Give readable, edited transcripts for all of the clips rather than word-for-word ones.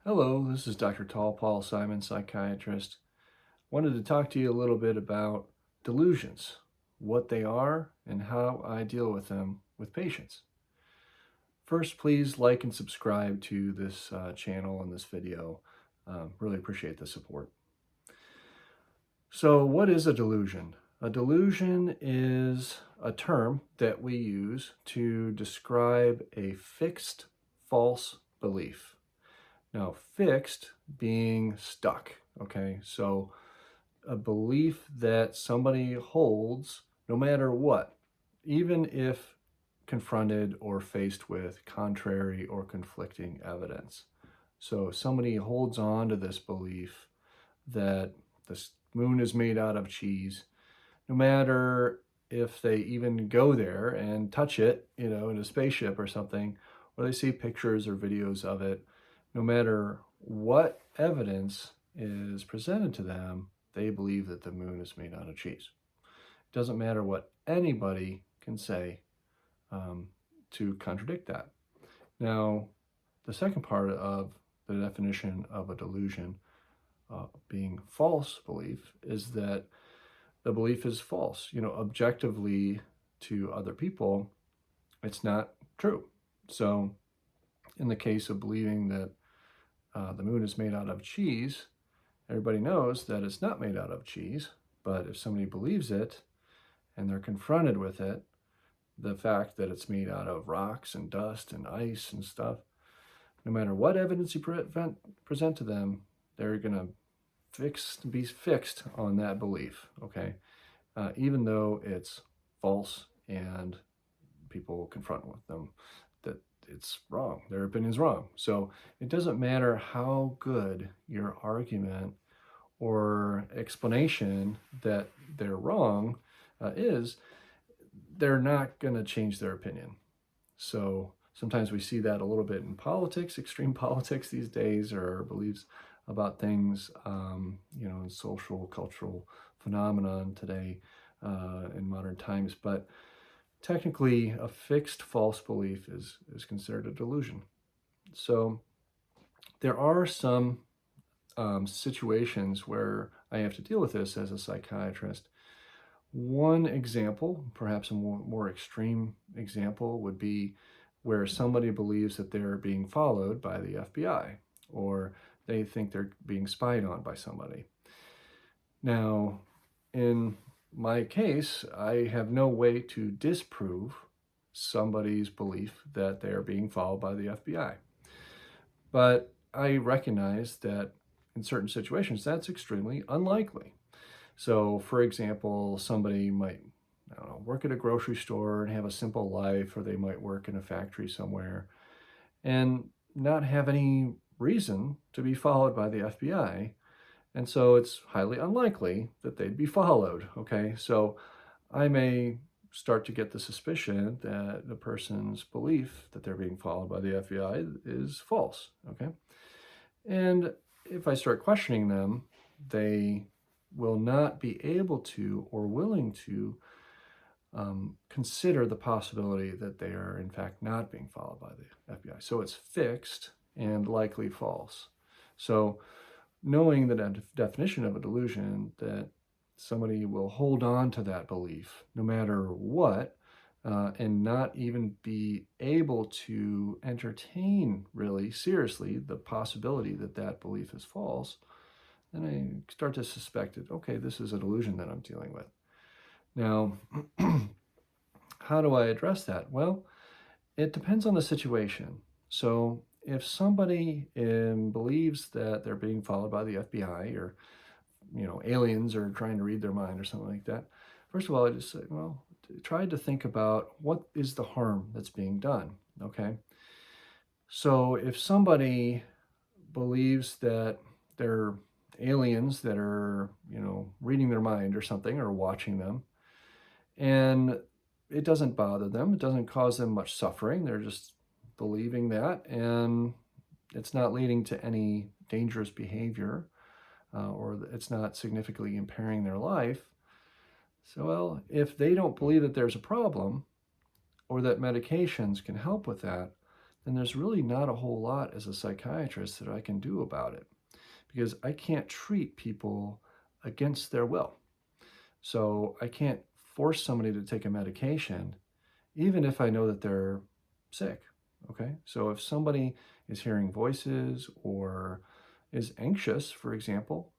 Hello, this is Dr. Tall Paul Simon, psychiatrist. Wanted to talk to you a little bit about delusions, what they are, and how I deal with them with patients. First, please like and subscribe to this channel and this video. Really appreciate the support. So, what is a delusion? A delusion is a term that we use to describe a fixed false belief. Now, fixed being stuck, okay? So a belief that somebody holds no matter what, even if confronted or faced with contrary or conflicting evidence. So somebody holds on to this belief that the moon is made out of cheese, no matter if they even go there and touch it, in a spaceship or something, or they see pictures or videos of it, no matter what evidence is presented to them, they believe that the moon is made out of cheese. It doesn't matter what anybody can say to contradict that. Now, the second part of the definition of a delusion being false belief is that the belief is false. Objectively to other people, it's not true. So in the case of believing that the moon is made out of cheese, everybody knows that it's not made out of cheese, but if somebody believes it and they're confronted with it, the fact that it's made out of rocks and dust and ice and stuff, no matter what evidence you present to them, they're going to be fixed on that belief, okay? Even though it's false and people confront with them that it's wrong, their opinion is wrong. So it doesn't matter how good your argument or explanation that they're wrong is, they're not going to change their opinion. So sometimes we see that a little bit in politics, extreme politics these days, or beliefs about things, in social, cultural phenomenon today in modern times. But technically, a fixed false belief is considered a delusion. So there are some situations where I have to deal with this as a psychiatrist. One example, perhaps a more extreme example, would be where somebody believes that they're being followed by the FBI, or they think they're being spied on by somebody. Now, in my case, I have no way to disprove somebody's belief that they are being followed by the FBI. But I recognize that in certain situations, that's extremely unlikely. So, for example, somebody might, work at a grocery store and have a simple life, or they might work in a factory somewhere and not have any reason to be followed by the FBI. And so it's highly unlikely that they'd be followed, okay? So I may start to get the suspicion that the person's belief that they're being followed by the FBI is false, okay? And if I start questioning them, they will not be able to or willing to consider the possibility that they are in fact not being followed by the FBI. So it's fixed and likely false. So knowing the definition of a delusion, that somebody will hold on to that belief no matter what, and not even be able to entertain really seriously the possibility that that belief is false, then I start to suspect that, okay, this is a delusion that I'm dealing with. Now, how do I address that? Well, it depends on the situation. So if somebody believes that they're being followed by the FBI, or aliens are trying to read their mind or something like that, first of all, I just say, well, try to think about what is the harm that's being done, okay? So if somebody believes that they're aliens that are, reading their mind or something, or watching them, and it doesn't bother them, it doesn't cause them much suffering, they're just believing that, and it's not leading to any dangerous behavior, or it's not significantly impairing their life. So, well, if they don't believe that there's a problem, or that medications can help with that, then there's really not a whole lot as a psychiatrist that I can do about it, because I can't treat people against their will. So I can't force somebody to take a medication, even if I know that they're sick. Okay. So if somebody is hearing voices or is anxious, for example,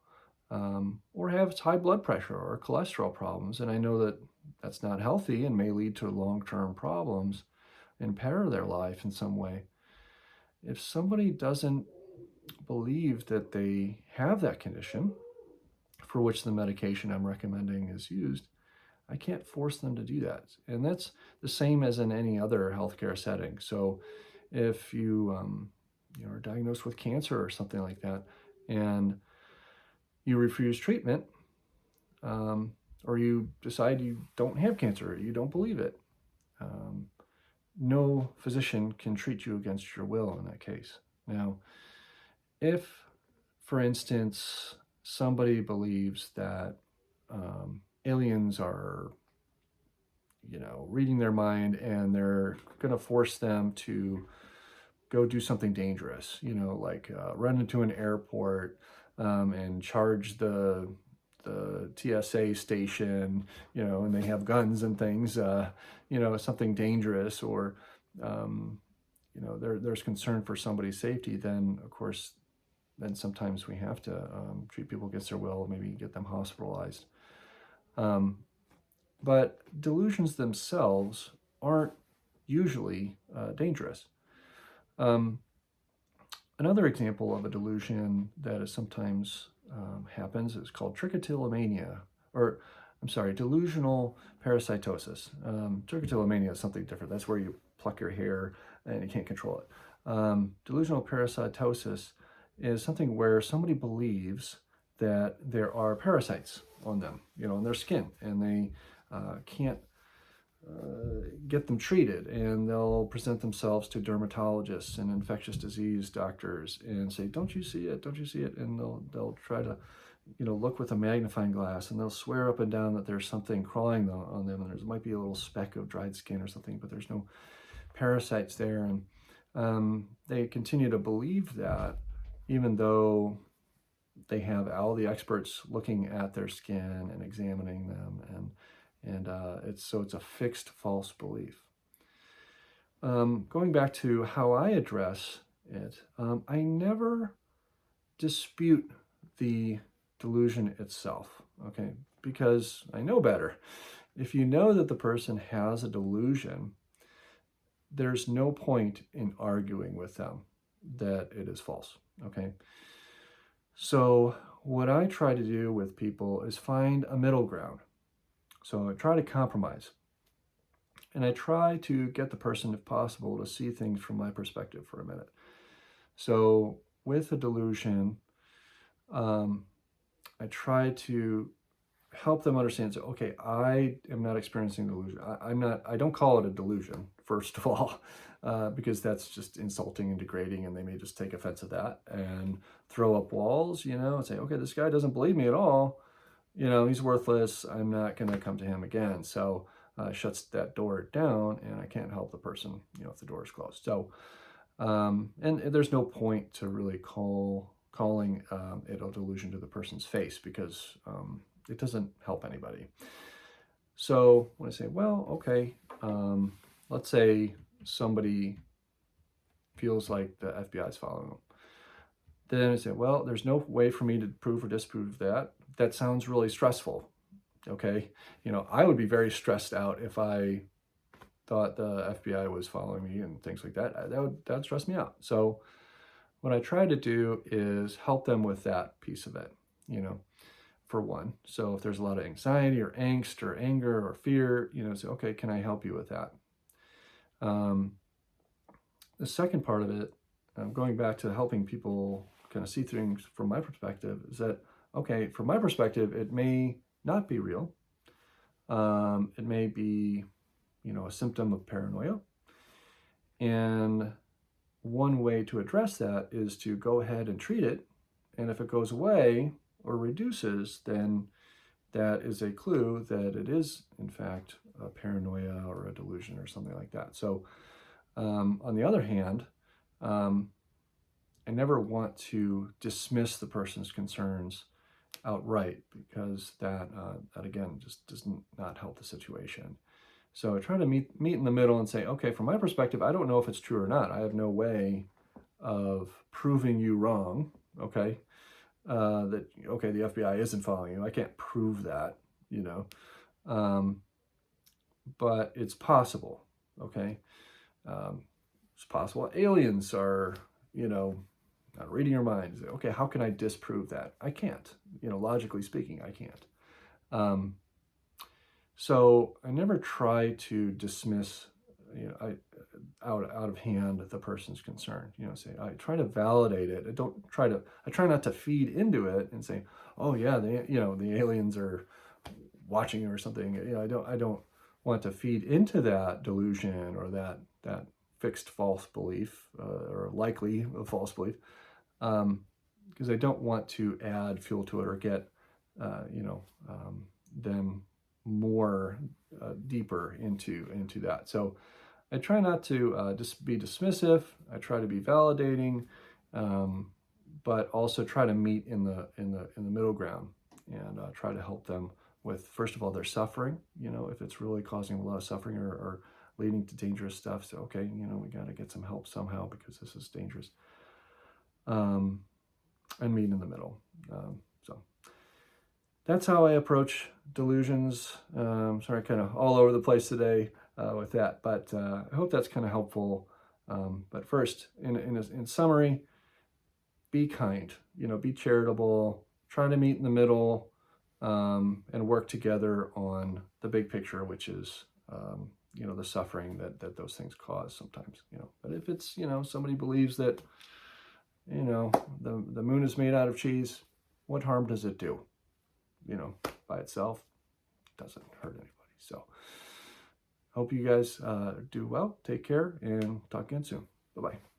or has high blood pressure or cholesterol problems, and I know that that's not healthy and may lead to long-term problems, impair their life in some way. If somebody doesn't believe that they have that condition for which the medication I'm recommending is used, I can't force them to do that. And that's the same as in any other healthcare setting. So if you, are diagnosed with cancer or something like that, and you refuse treatment, or you decide you don't have cancer, or you don't believe it, no physician can treat you against your will in that case. Now, if, for instance, somebody believes that aliens are, reading their mind and they're going to force them to go do something dangerous, like run into an airport and charge the TSA station, and they have guns and things, something dangerous, or, there's concern for somebody's safety, then, of course, then sometimes we have to treat people against their will, maybe get them hospitalized. But delusions themselves aren't usually dangerous. Another example of a delusion that is sometimes happens is called trichotillomania, or I'm sorry, delusional parasitosis. Trichotillomania is something different. That's where you pluck your hair and you can't control it. Delusional parasitosis is something where somebody believes that there are parasites on them, on their skin, and they can't get them treated, and they'll present themselves to dermatologists and infectious disease doctors and say, "Don't you see it? Don't you see it?" And they'll try to, look with a magnifying glass, and they'll swear up and down that there's something crawling on them, and there might be a little speck of dried skin or something, but there's no parasites there, and they continue to believe that, even though they have all the experts looking at their skin and examining them, and it's a fixed false belief. Going back to how I address it, I never dispute the delusion itself, okay? Because I know better. If you know that the person has a delusion, there's no point in arguing with them that it is false, okay? So what I try to do with people is find a middle ground. So I try to compromise. And I try to get the person, if possible, to see things from my perspective for a minute. So with a delusion, I try to help them understand, so, okay, I am not experiencing delusion. I don't call it a delusion, first of all, because that's just insulting and degrading, and they may just take offense at that and throw up walls, and say, okay, this guy doesn't believe me at all. He's worthless. I'm not going to come to him again. So shuts that door down, and I can't help the person, if the door is closed. So, and there's no point to really calling it a delusion to the person's face, because it doesn't help anybody. So when I say, well, okay, let's say somebody feels like the FBI is following them. Then I say, well, there's no way for me to prove or disprove that. That sounds really stressful, okay? I would be very stressed out if I thought the FBI was following me and things like that. That would stress me out. So what I try to do is help them with that piece of it, for one. So if there's a lot of anxiety or angst or anger or fear, say, okay, can I help you with that? The second part of it, going back to helping people kind of see things from my perspective, is that, okay, from my perspective, it may not be real. It may be, a symptom of paranoia. And one way to address that is to go ahead and treat it. And if it goes away or reduces, then that is a clue that it is, in fact, a paranoia or a delusion or something like that. So On the other hand, I never want to dismiss the person's concerns outright, because that again just does not help the situation. So I try to meet in the middle and say, okay, from my perspective, I don't know if it's true or not. I have no way of proving you wrong. Okay, the FBI isn't following you. I can't prove that, you know, but it's possible. Okay, it's possible aliens are, not reading your mind. Okay, how can I disprove that? I can't. Logically speaking, I can't. So I never try to dismiss, out of hand the person's concern. Say I try to validate it. I try not to feed into it and say, oh yeah, the aliens are watching you or something. I don't want to feed into that delusion or that fixed false belief, or likely a false belief, because I don't want to add fuel to it or get them more deeper into that. So I try not to just be dismissive. I try to be validating, but also try to meet in the middle ground, and try to help them with, first of all, their suffering. If it's really causing a lot of suffering or leading to dangerous stuff. So okay, we got to get some help somehow because this is dangerous. And meet in the middle. So that's how I approach delusions. Sorry, kind of all over the place today with that, but I hope that's kind of helpful. But first, in summary, be kind. Be charitable. Try to meet in the middle, and work together on the big picture, which is the suffering that those things cause sometimes. But if it's somebody believes that the moon is made out of cheese, what harm does it do? By itself, it doesn't hurt anybody. So hope you guys do well. Take care and talk again soon. Bye-bye.